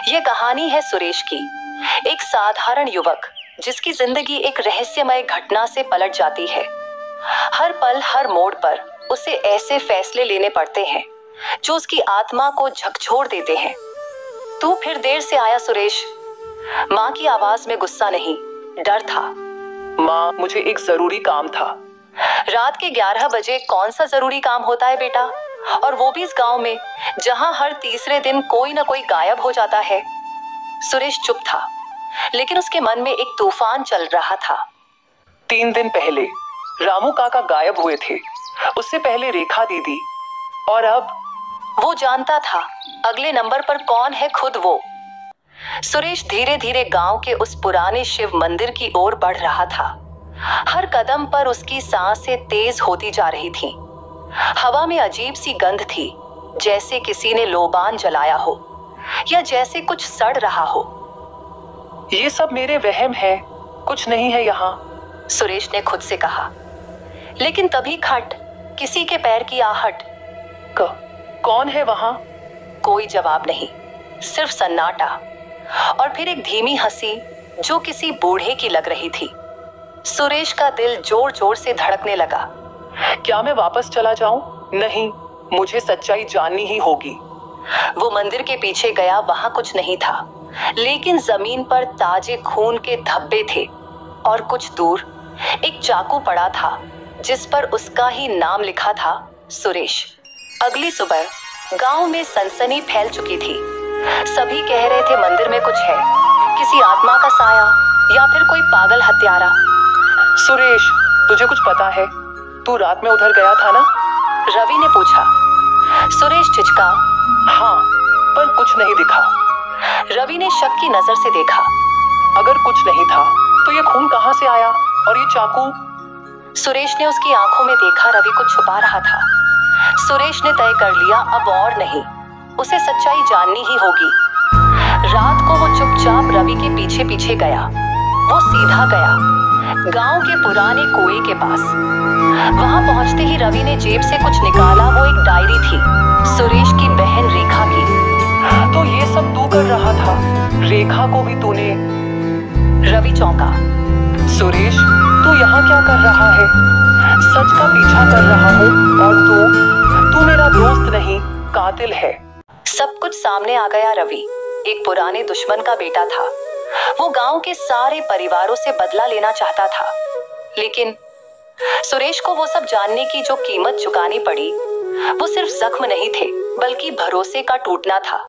ये कहानी है सुरेश की, एक साधारण युवक जिसकी जिंदगी एक रहस्यमय घटना से पलट जाती है। हर पल हर मोड़ पर उसे ऐसे फैसले लेने पड़ते हैं जो उसकी आत्मा को झकझोर देते हैं। तू फिर देर से आया सुरेश। माँ की आवाज में गुस्सा नहीं, डर था। माँ, मुझे एक जरूरी काम था। रात के 11 बजे कौन सा जरूरी काम होता है बेटा, और वो भी इस गांव में जहां हर तीसरे दिन कोई ना कोई गायब हो जाता है। सुरेश चुप था, लेकिन उसके मन में एक तूफान चल रहा था। 3 दिन पहले रामू काका गायब हुए थे, उससे पहले रेखा दीदी, और अब वो जानता था अगले नंबर पर कौन है, खुद वो। सुरेश धीरे धीरे गांव के उस पुराने शिव मंदिर की ओर बढ़ रहा था। हर कदम पर उसकी सांसें तेज होती जा रही थीं। हवा में अजीब सी गंध थी, जैसे किसी ने लोबान जलाया हो या जैसे कुछ सड़ रहा हो। ये सब मेरे वहम है, कुछ नहीं है यहाँ, सुरेश ने खुद से कहा। लेकिन तभी खट, किसी के पैर की आहट। कौन है वहां? कोई जवाब नहीं, सिर्फ सन्नाटा, और फिर एक धीमी हंसी जो किसी बूढ़े की लग रही थी। सुरेश का दिल जोर जोर से धड़कने लगा। क्या मैं वापस चला जाऊं? नहीं, मुझे सच्चाई जाननी ही होगी। वो मंदिर के पीछे गया, वहां कुछ नहीं था, लेकिन जमीन पर ताजे खून के धब्बे थे, और कुछ दूर एक चाकू पड़ा था जिस पर उसका ही नाम लिखा था, सुरेश। अगली सुबह गांव में सनसनी फैल चुकी थी। सभी कह रहे थे मंदिर में कुछ है, किसी आत्मा का साया या फिर कोई पागल हत्यारा। सुरेश, तुझे कुछ पता है? तू रात में उधर गया था ना? रवि ने पूछा। सुरेश झिझका। हाँ, पर कुछ नहीं दिखा। रवि ने शक की नजर से देखा। अगर कुछ नहीं था तो ये खून कहाँ से आया, और ये चाकू? सुरेश ने उसकी आंखों में देखा, रवि कुछ छुपा रहा था। सुरेश ने तय कर लिया, अब और नहीं, उसे सच्चाई जाननी ही होगी। रात को वो चुपचाप रवि के पीछे पीछे गया। वो सीधा गया गांव के पुराने कुएं के पास। वहां पहुंचते ही रवि ने जेब से कुछ निकाला। वो एक डायरी थी, सुरेश की बहन रेखा की। तो ये सब तू कर रहा था? रेखा को भी तूने? रवि चौंका। सुरेश, तू यहाँ क्या कर रहा है? सच का पीछा कर रहा हूँ, और तू मेरा दोस्त नहीं, कातिल है। सब कुछ सामने आ गया। रवि एक पुराने दुश्मन का बेटा था। वो गांव के सारे परिवारों से बदला लेना चाहता था, लेकिन सुरेश को वो सब जानने की जो कीमत चुकानी पड़ी, वो सिर्फ जख्म नहीं थे, बल्कि भरोसे का टूटना था।